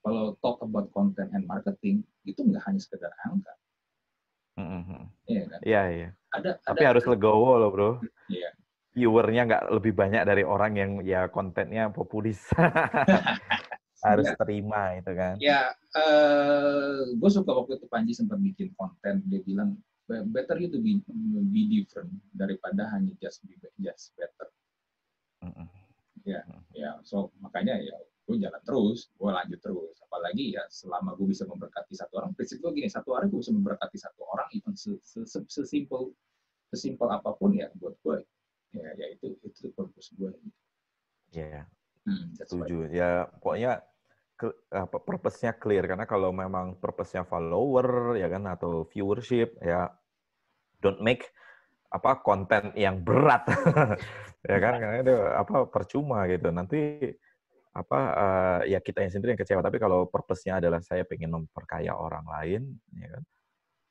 kalau talk about content and marketing itu nggak hanya sekedar angka. Iya kan? Iya. Tapi harus legowo loh bro. Iya. Viewernya nggak lebih banyak dari orang yang ya kontennya populis. harus Ya, terima itu kan. ya gue suka waktu itu Panji sempat bikin konten, dia bilang better you to be different daripada hanya just better. Ya, ya, so makanya ya gue jalan terus, gue lanjut terus. Apalagi ya selama gue bisa memberkati satu orang, prinsip gue gini, satu hari gue bisa memberkati satu orang, even sesimpel apapun ya buat gue, ya itu purpose gue. Iya, That's why. setuju. Ya pokoknya purpose-nya clear, karena kalau memang purpose-nya follower ya kan atau viewership, ya don't make konten yang berat. Ya kan, karena itu percuma gitu. Nanti ya kita yang sendiri yang kecewa. Tapi kalau purpose-nya adalah saya pengen memperkaya orang lain, ya kan,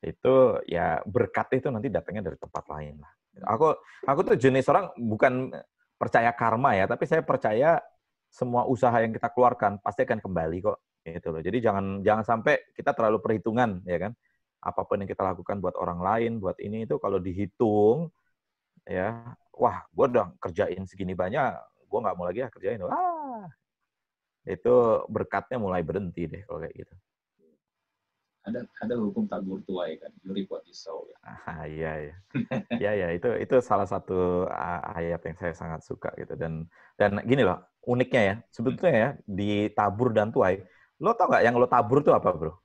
itu ya berkat itu nanti datangnya dari tempat lain lah. Aku tuh jenis orang bukan percaya karma ya, tapi saya percaya semua usaha yang kita keluarkan pasti akan kembali kok, gitu loh. Jadi jangan sampai kita terlalu perhitungan, ya kan. Apapun yang kita lakukan buat orang lain, buat ini itu kalau dihitung, ya, wah, gue udah kerjain segini banyak, gue nggak mau lagi kerjain. Wah, itu berkatnya mulai berhenti deh kalau kayak gitu. Ada hukum tabur tuai kan, you reap what you sow. Iya, iya. Ya, itu salah satu ayat yang saya sangat suka gitu. Dan gini loh, uniknya ya, sebetulnya ya di tabur dan tuai, lo tau nggak yang lo tabur tuh apa, bro?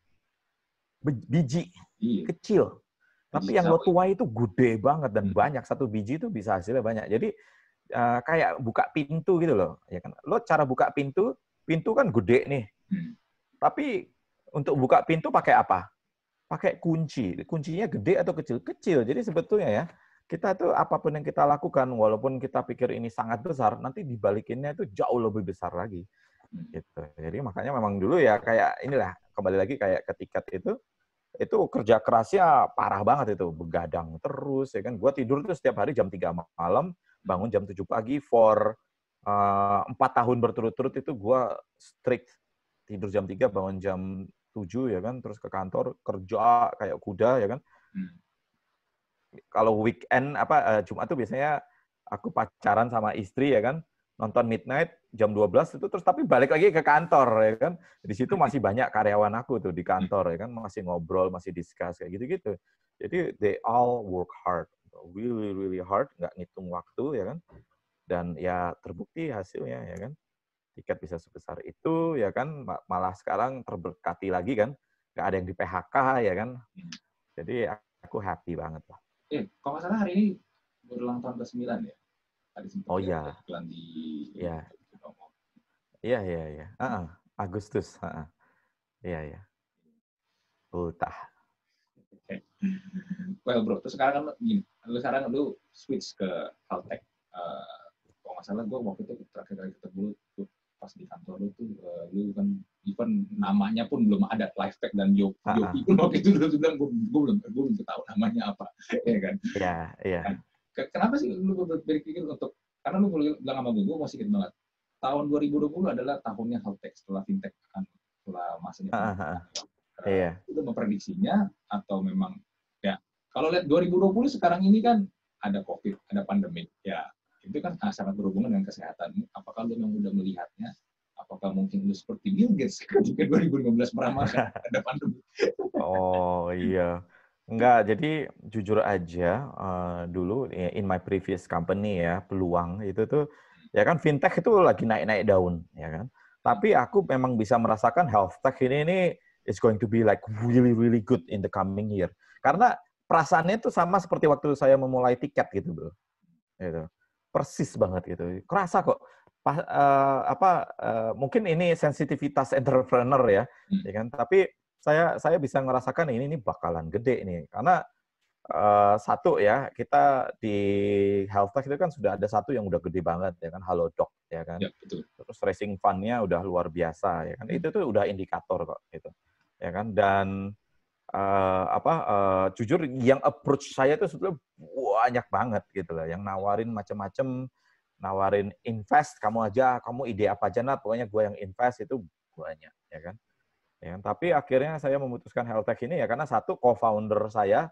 Biji Iya. kecil. Tapi yang lo Biji tuai itu gede banget dan banyak. Satu biji itu bisa hasilnya banyak. Jadi kayak buka pintu gitu loh, ya kan? Lo cara buka pintu kan gede nih. Tapi untuk buka pintu pakai apa? Pakai kunci. Kuncinya gede atau kecil? Kecil. Jadi sebetulnya ya, kita tuh apapun yang kita lakukan, walaupun kita pikir ini sangat besar, nanti dibalikinnya itu jauh lebih besar lagi. Gitu. Jadi makanya memang dulu ya kayak inilah, kembali lagi kayak ketika itu kerja kerasnya parah banget itu, begadang terus, ya kan. Gua tidur tuh setiap hari jam 3 malam, bangun jam 7 pagi for 4 tahun berturut-turut itu gua strict. Tidur jam 3, bangun jam 7 ya kan, terus ke kantor, kerja kayak kuda ya kan. Kalau weekend Jumat tuh biasanya aku pacaran sama istri ya kan, nonton midnight jam 12 itu, terus tapi balik lagi ke kantor ya kan. Di situ masih banyak karyawan aku tuh di kantor ya kan, masih ngobrol, masih discuss kayak gitu-gitu. Jadi they all work hard, really really hard, nggak ngitung waktu ya kan. Dan ya terbukti hasilnya ya kan. Tiket bisa sebesar itu ya kan, malah sekarang terberkati lagi kan, nggak ada yang di PHK ya kan. Jadi aku happy banget lah. Kalau nggak salah hari ini berulang tahun ke-9 ya. Tadi sempat iya. iklan di Iya. Iya. Agustus. Iya. Ultah. Well bro, terus sekarang kan gini, lu switch ke Caltech. Kalau nggak salah gue waktu itu terakhir kali ketemu lu pas di kantor lu tuh, lu kan even namanya pun belum ada, Lifepack dan Yopi pun waktu itu lu bilang gue belum tahu namanya apa, ya kan? Iya. Nah, kenapa sih lu berpikir untuk, karena lu bilang sama gue masih ingat banget, tahun 2020 adalah tahunnya Caltech setelah fintech kan, setelah masanya Iya. itu memprediksinya atau memang ya, kalau lihat 2020 sekarang ini kan ada COVID, ada pandemi, ya itu kan sangat berhubungan dengan kesehatan. Apakah lu memang udah melihatnya? Apakah mungkin lu seperti Bill Gates ketika 2015 meramalkan ada pandemi? Oh iya. Enggak, jadi jujur aja dulu in my previous company ya, Peluang itu tuh ya kan fintech itu lagi naik-naik daun ya kan. Tapi aku memang bisa merasakan health tech ini is going to be like really really good in the coming year. Karena perasaannya itu sama seperti waktu saya memulai tiket gitu, Bro. Gitu. Persis banget gitu. Kerasa kok. Mungkin ini sensitivitas entrepreneur ya kan. Tapi saya bisa ngerasakan ini bakalan gede nih. Karena satu ya, kita di health tech itu kan sudah ada satu yang udah gede banget ya kan, Halodoc ya kan. Ya, betul. Terus raising fund-nya udah luar biasa ya kan. Itu tuh udah indikator kok gitu. Ya kan. Dan jujur yang approach saya itu sebetulnya banyak banget gitu loh, yang nawarin macam-macam, nawarin invest, kamu ide apa aja, pokoknya gue yang invest, itu banyak ya kan. Tapi akhirnya saya memutuskan health tech ini ya karena satu, co-founder saya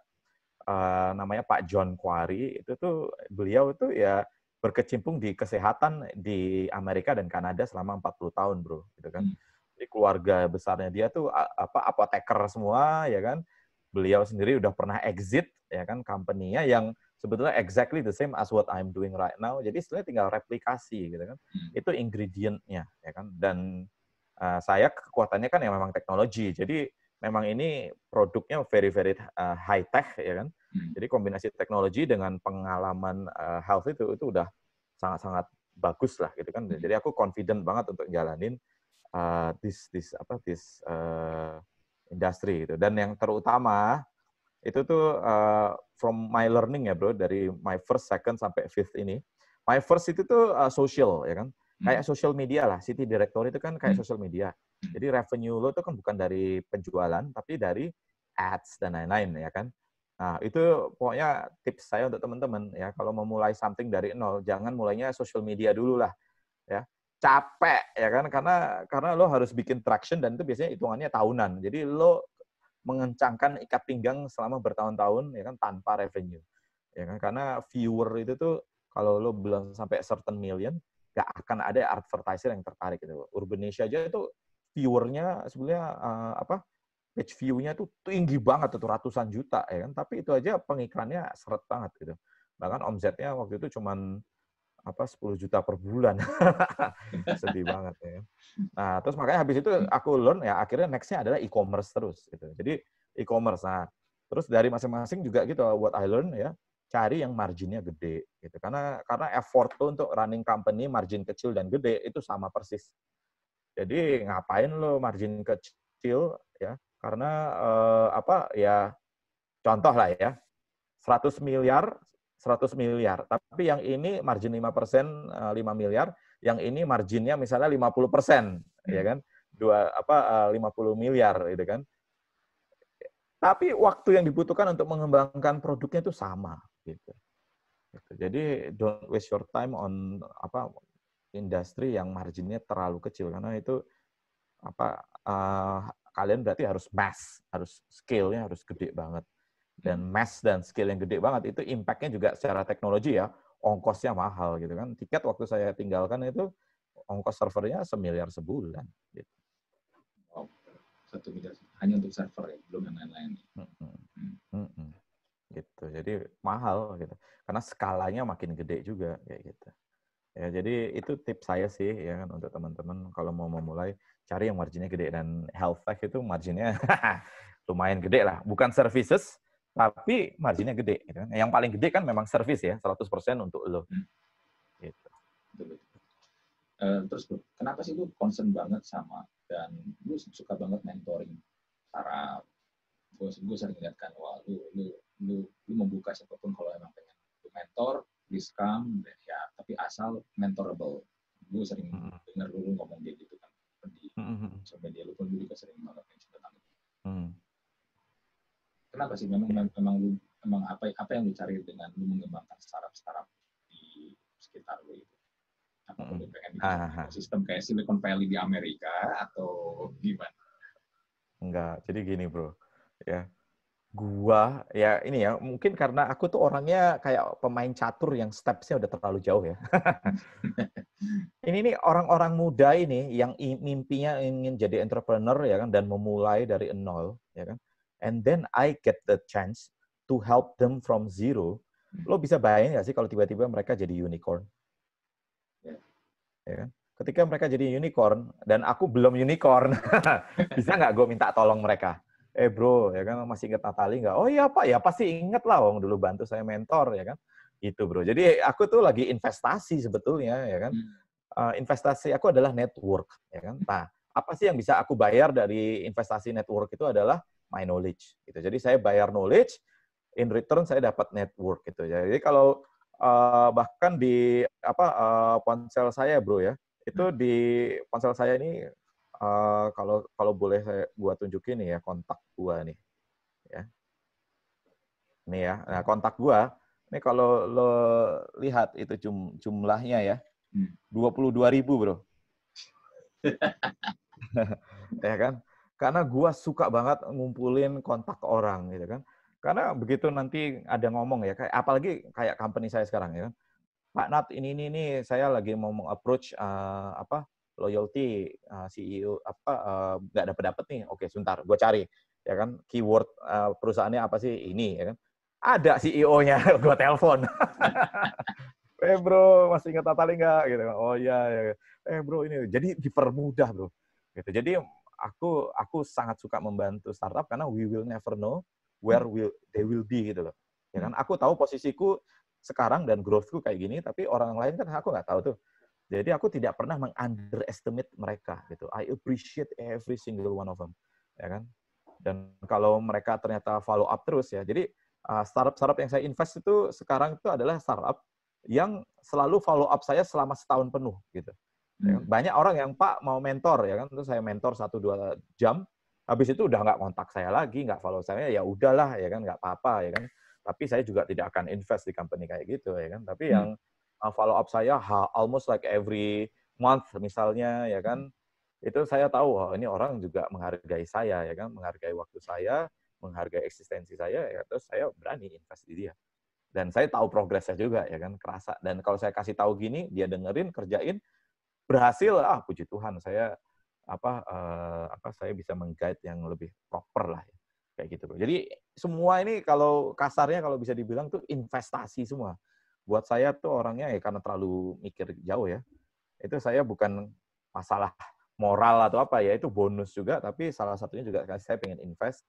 namanya Pak John Quarry, itu tuh beliau itu ya berkecimpung di kesehatan di Amerika dan Kanada selama 40 tahun, bro, gitu kan. Jadi keluarga besarnya dia tuh apoteker semua, ya kan. Beliau sendiri udah pernah exit, ya kan, company-nya yang sebetulnya exactly the same as what I'm doing right now. Jadi sebenarnya tinggal replikasi, gitu kan. Itu ingredient-nya, ya kan. Dan saya kekuatannya kan ya memang teknologi. Jadi memang ini produknya very very high tech, ya kan. Jadi kombinasi teknologi dengan pengalaman health itu udah sangat-sangat bagus lah, gitu kan. Jadi aku confident banget untuk jalanin this industry gitu. Dan yang terutama itu tuh from my learning ya bro, dari my first, second sampai fifth ini. My first itu tuh social, ya kan. Kayak social media lah, City Directory itu kan kayak social media. Jadi revenue lo itu kan bukan dari penjualan, tapi dari ads dan lain-lain, ya kan. Nah, itu pokoknya tips saya untuk teman-teman ya, kalau mau mulai something dari nol, jangan mulainya social media dulu lah, ya. Capek, ya kan, karena lo harus bikin traction dan itu biasanya hitungannya tahunan. Jadi lo mengencangkan ikat pinggang selama bertahun-tahun, ya kan, tanpa revenue, ya kan. Karena viewer itu tuh kalau lo belum sampai certain million, nggak akan ada advertiser yang tertarik gitu. Urbanesia aja itu viewernya sebenarnya page view-nya tuh tinggi banget, itu ratusan juta, ya kan. Tapi itu aja pengiklannya seret banget gitu. Bahkan omsetnya waktu itu cuman 10 juta per bulan. Sedih banget ya. Nah, terus makanya habis itu aku learn ya akhirnya next-nya adalah e-commerce terus gitu. Jadi e-commerce. Nah, terus dari masing-masing juga gitu what I learn ya, cari yang marginnya gede gitu. Karena effort tuh untuk running company margin kecil dan gede itu sama persis. Jadi ngapain lo margin kecil ya? Karena ya contoh lah ya. 100 miliar, 100 miliar. Tapi yang ini margin 5%, 5 miliar, yang ini marginnya misalnya 50%, ya kan? 50 miliar gitu kan. Tapi waktu yang dibutuhkan untuk mengembangkan produknya itu sama gitu. Jadi don't waste your time on industri yang marginnya terlalu kecil karena itu kalian berarti harus mass, harus scale-nya harus gede banget. Dan mass dan skill yang gede banget itu impact-nya juga secara teknologi ya, ongkosnya mahal gitu kan. Tiket waktu saya tinggalkan itu ongkos servernya $1 miliar sebulan gitu. Wow, 1 miliar hanya untuk server ya, belum yang lain-lain. Gitu. Jadi mahal gitu. Karena skalanya makin gede juga kayak gitu. Ya, jadi itu tips saya sih ya kan untuk teman-teman kalau mau memulai cari yang marginnya gede dan health tech itu marginnya lumayan gede lah. Bukan services tapi marginnya gede. Gitu kan. Yang paling gede kan memang service ya, 100% untuk lo. Gitu. Betul. Terus bro, kenapa sih lu concern banget sama dan lu suka banget mentoring para gue sering lihat kan, wah lu membuka siapapun kalau emang pengen lu mentor, please come ya, tapi asal mentorable. Gue sering dengar lu ngomong dia gitu kan di sosial media, lu pun juga sering banget mention tentang itu. Kenapa sih memang apa yang lu cari dengan lu mengembangkan startup di sekitar lu itu? Apakah lu pengen bikin sistem kayak Silicon Valley di Amerika atau gimana? Enggak, jadi gini bro, ya gua ya ini ya mungkin karena aku tuh orangnya kayak pemain catur yang stepsnya udah terlalu jauh ya. Ini nih orang-orang muda ini yang mimpinya ingin jadi entrepreneur ya kan dan memulai dari nol ya kan. And then I get the chance to help them from zero. Lo bisa bayangin nggak sih kalau tiba-tiba mereka jadi unicorn? Ya kan? Ketika mereka jadi unicorn dan aku belum unicorn, bisa nggak gue minta tolong mereka? Bro, ya kan masih ingat Natali nggak? Oh iya Pak, ya pasti inget lah, Wong dulu bantu saya mentor, ya kan? Gitu bro. Jadi aku tuh lagi investasi sebetulnya, ya kan? Investasi aku adalah network, ya kan? Nah, apa sih yang bisa aku bayar dari investasi network itu adalah my knowledge, gitu. Jadi saya bayar knowledge, in return saya dapat network, gitu. Jadi kalau bahkan di ponsel saya, bro ya, itu di ponsel saya ini kalau boleh gua tunjukin nih ya kontak gua nih, ya. Nih ya, nah kontak gua, ini kalau lo lihat itu jumlahnya ya, 22.000 bro. Ya kan? Karena gua suka banget ngumpulin kontak orang gitu kan. Karena begitu nanti ada ngomong ya, kayak apalagi kayak company saya sekarang ya kan. Pak Nat, ini saya lagi mau meng-approach loyalty CEO nggak dapet nih. Oke, sebentar, gue cari ya kan keyword perusahaannya apa sih ini ya kan. Ada CEO-nya, gue telepon. Bro, masih ingat Natali nggak? Gitu. Oh iya, ya. Bro ini. Jadi dipermudah bro. Gitu. Jadi aku sangat suka membantu startup karena we will never know where they will be gitu loh. Ya kan? Aku tahu posisiku sekarang dan growth-ku kayak gini, tapi orang lain kan aku nggak tahu tuh. Jadi aku tidak pernah meng-underestimate mereka gitu. I appreciate every single one of them. Ya kan? Dan kalau mereka ternyata follow up terus ya. Jadi startup-startup yang saya invest itu sekarang itu adalah startup yang selalu follow up saya selama setahun penuh gitu. Ya kan? Banyak orang yang Pak mau mentor ya kan, terus saya mentor 1-2 jam, habis itu udah nggak kontak saya lagi, nggak follow saya, ya udahlah ya kan, nggak apa-apa ya kan. Tapi saya juga tidak akan invest di company kayak gitu ya kan. Tapi yang follow up saya almost like every month misalnya ya kan, itu saya tahu oh, ini orang juga menghargai saya ya kan, menghargai waktu saya, menghargai eksistensi saya ya, terus saya berani invest di dia. Dan saya tahu progresnya juga ya kan, kerasa. Dan kalau saya kasih tahu gini, dia dengerin, kerjain, berhasil, puji Tuhan saya saya bisa meng-guide yang lebih proper lah ya. Kayak gitu, Bro. Jadi semua ini kalau kasarnya kalau bisa dibilang tuh investasi semua. Buat saya tuh orangnya ya karena terlalu mikir jauh ya. Itu saya bukan masalah moral atau apa ya, itu bonus juga, tapi salah satunya juga saya pengen invest.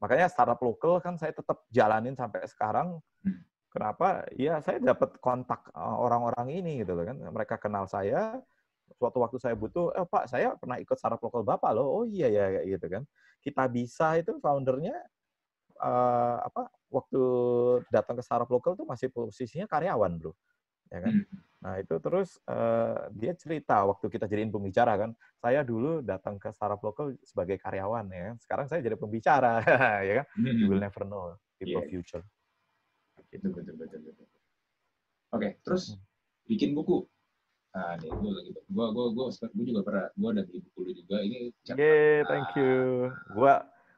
Makanya startup lokal kan saya tetap jalanin sampai sekarang. Kenapa? Ya saya dapat kontak orang-orang ini gitu loh kan. Mereka kenal saya. Suatu waktu saya butuh, Pak saya pernah ikut startup lokal Bapak loh. Oh iya ya gitu kan. Kita bisa itu foundernya waktu datang ke startup lokal tuh masih posisinya karyawan bro, ya kan. Nah itu terus dia cerita waktu kita jadiin pembicara kan. Saya dulu datang ke startup lokal sebagai karyawan ya kan. Sekarang saya jadi pembicara ya kan. You will never know people future. Gitu. Betul. Oke, terus bikin buku. Nah, nih gue juga pernah, gue ada beli buku lu juga. Ini thank you.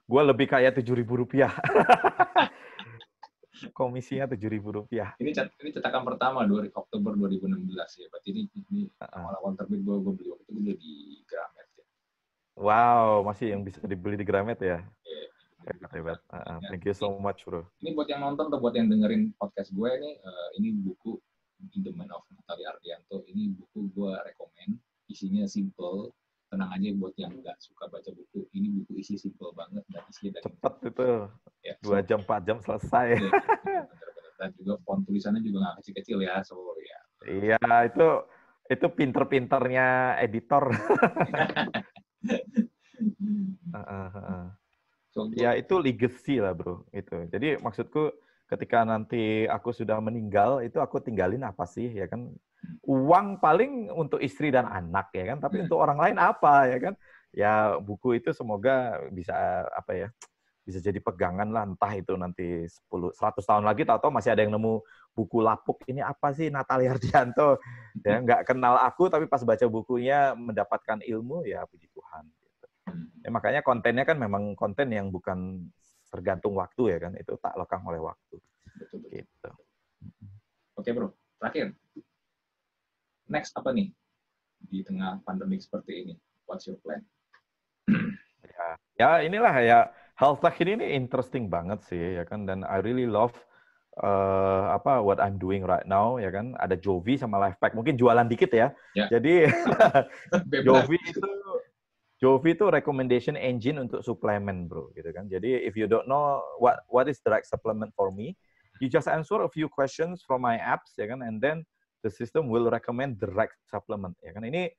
Gue lebih kayak Rp7.000. Komisinya Rp7.000. Ini cetakan pertama Oktober 2016 ya. Berarti ini awal-awal terbit gue beli waktu itu gue di Gramet ya. Wow, masih yang bisa dibeli di Gramet ya. Hebat. Thank you so much, bro. Ini buat yang nonton atau buat yang dengerin podcast gue nih, ini buku In the Mind of Natali Ardianto. Ini buku gue rekomen. Isinya simple. Tenang aja buat yang nggak suka baca buku. Ini buku isi simple banget dan isinya dari cepet itu. Ya, 2 jam 4 jam selesai. Ya, dan juga font tulisannya juga nggak kecil-kecil ya, so ya. Iya, itu pinter-pinternya editor. Ya itu legacy lah bro, itu. Jadi maksudku ketika nanti aku sudah meninggal, itu aku tinggalin apa sih, ya kan? Uang paling untuk istri dan anak, ya kan? Tapi untuk orang lain apa, ya kan? Ya buku itu semoga bisa bisa jadi pegangan lah, entah itu nanti 100 tahun lagi, tahu-tahu masih ada yang nemu buku lapuk, ini apa sih Natali Ardianto? Ya nggak kenal aku, tapi pas baca bukunya mendapatkan ilmu, ya puji Tuhan. Ya, makanya kontennya kan memang konten yang bukan tergantung waktu ya kan, itu tak lekang oleh waktu. Betul. Gitu. Oke bro, terakhir. Next apa nih di tengah pandemi seperti ini? What's your plan? Ya inilah ya, health tech ini interesting banget sih ya kan, dan I really love what I'm doing right now ya kan. Ada Jovi sama Lifepack, mungkin jualan dikit ya. Jadi Jovi itu recommendation engine untuk suplemen, bro, gitu kan. Jadi if you don't know what is the right supplement for me, you just answer a few questions from my apps, ya kan, and then the system will recommend the right supplement, ya kan. Ini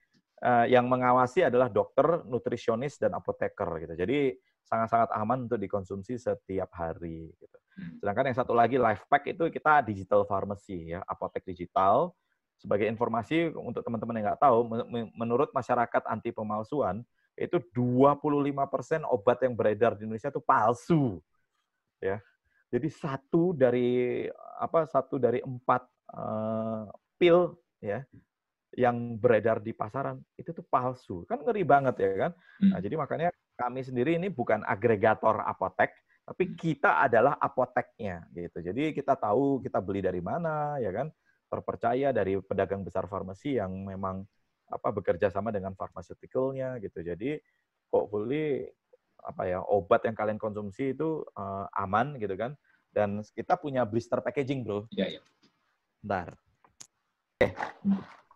yang mengawasi adalah dokter, nutrisionis, dan apoteker, gitu. Jadi sangat-sangat aman untuk dikonsumsi setiap hari, gitu. Sedangkan yang satu lagi Lifepack itu kita digital pharmacy, ya, apotek digital. Sebagai informasi untuk teman-teman yang nggak tahu, menurut masyarakat anti pemalsuan, itu 25% obat yang beredar di Indonesia itu palsu, ya. Jadi satu dari 4 pil ya yang beredar di pasaran itu tuh palsu, kan ngeri banget ya kan. Nah jadi makanya kami sendiri ini bukan agregator apotek, tapi kita adalah apoteknya gitu. Jadi kita tahu kita beli dari mana ya kan, terpercaya dari pedagang besar farmasi yang memang bekerja sama dengan pharmaceutical-nya gitu. Jadi hopefully obat yang kalian konsumsi itu aman gitu kan. Dan kita punya blister packaging, bro. Iya. Bentar.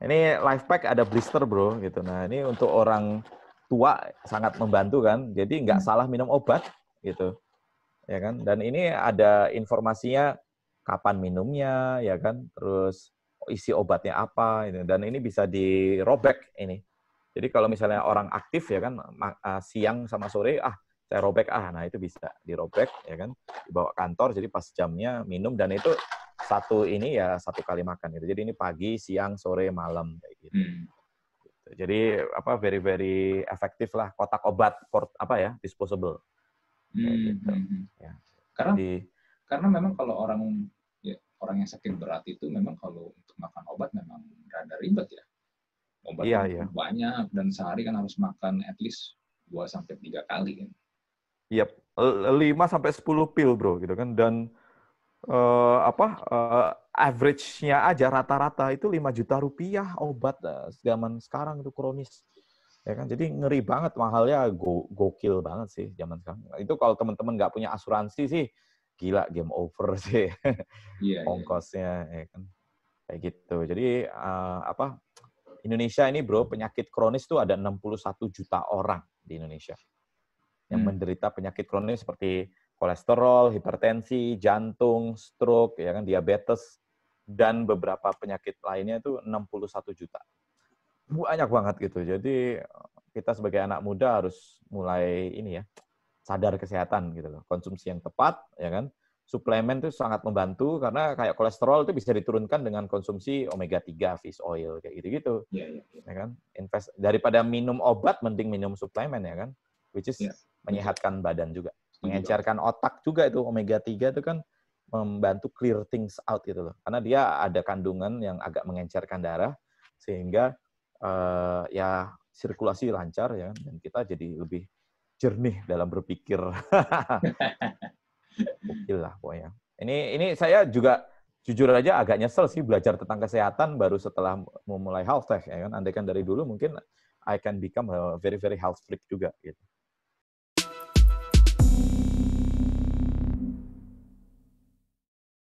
Ini life pack ada blister, bro, gitu. Nah, ini untuk orang tua sangat membantu kan. Jadi nggak salah minum obat gitu. Ya kan? Dan ini ada informasinya kapan minumnya, ya kan? Terus isi obatnya apa gitu. Dan ini bisa dirobek ini. Jadi kalau misalnya orang aktif ya kan siang sama sore saya robek nah itu bisa dirobek ya kan, dibawa kantor jadi pas jamnya minum dan itu satu kali makan gitu. Jadi ini pagi, siang, sore, malam kayak gitu. Jadi very very efektif lah kotak obat disposable. Kayak gitu. Ya. Karena memang kalau orang yang sakit berat itu memang kalau untuk makan obat memang rada ribet ya. Obatnya banyak dan sehari kan harus makan at least 2-3 kali kan. Yap, 5-10 pil, bro, gitu kan. Dan average-nya aja rata-rata itu 5 juta rupiah obat zaman sekarang itu kronis. Ya kan? Jadi ngeri banget, mahalnya gokil banget sih zaman sekarang. Itu kalau teman-teman nggak punya asuransi sih, gila game over sih. Ongkosnya, ya kan. Kayak gitu. Jadi Indonesia ini, bro, penyakit kronis tuh ada 61 juta orang di Indonesia yang menderita penyakit kronis seperti kolesterol, hipertensi, jantung, stroke, ya kan, diabetes, dan beberapa penyakit lainnya itu 61 juta. Banyak banget gitu. Jadi kita sebagai anak muda harus mulai sadar kesehatan gitu loh. Konsumsi yang tepat, ya kan. Suplemen itu sangat membantu karena kayak kolesterol itu bisa diturunkan dengan konsumsi omega 3, fish oil kayak gitu-gitu. Ya kan? Daripada minum obat mending minum suplemen ya kan. Which is menyehatkan badan juga. Mengencerkan otak juga itu omega 3 itu kan membantu clear things out gitu loh. Karena dia ada kandungan yang agak mengencerkan darah sehingga sirkulasi lancar ya dan kita jadi lebih jernih dalam berpikir. Gokil lah pokoknya. Ini saya juga jujur aja agak nyesel sih belajar tentang kesehatan baru setelah memulai health tech ya kan. Andaikan dari dulu mungkin I can become a very very health freak juga gitu.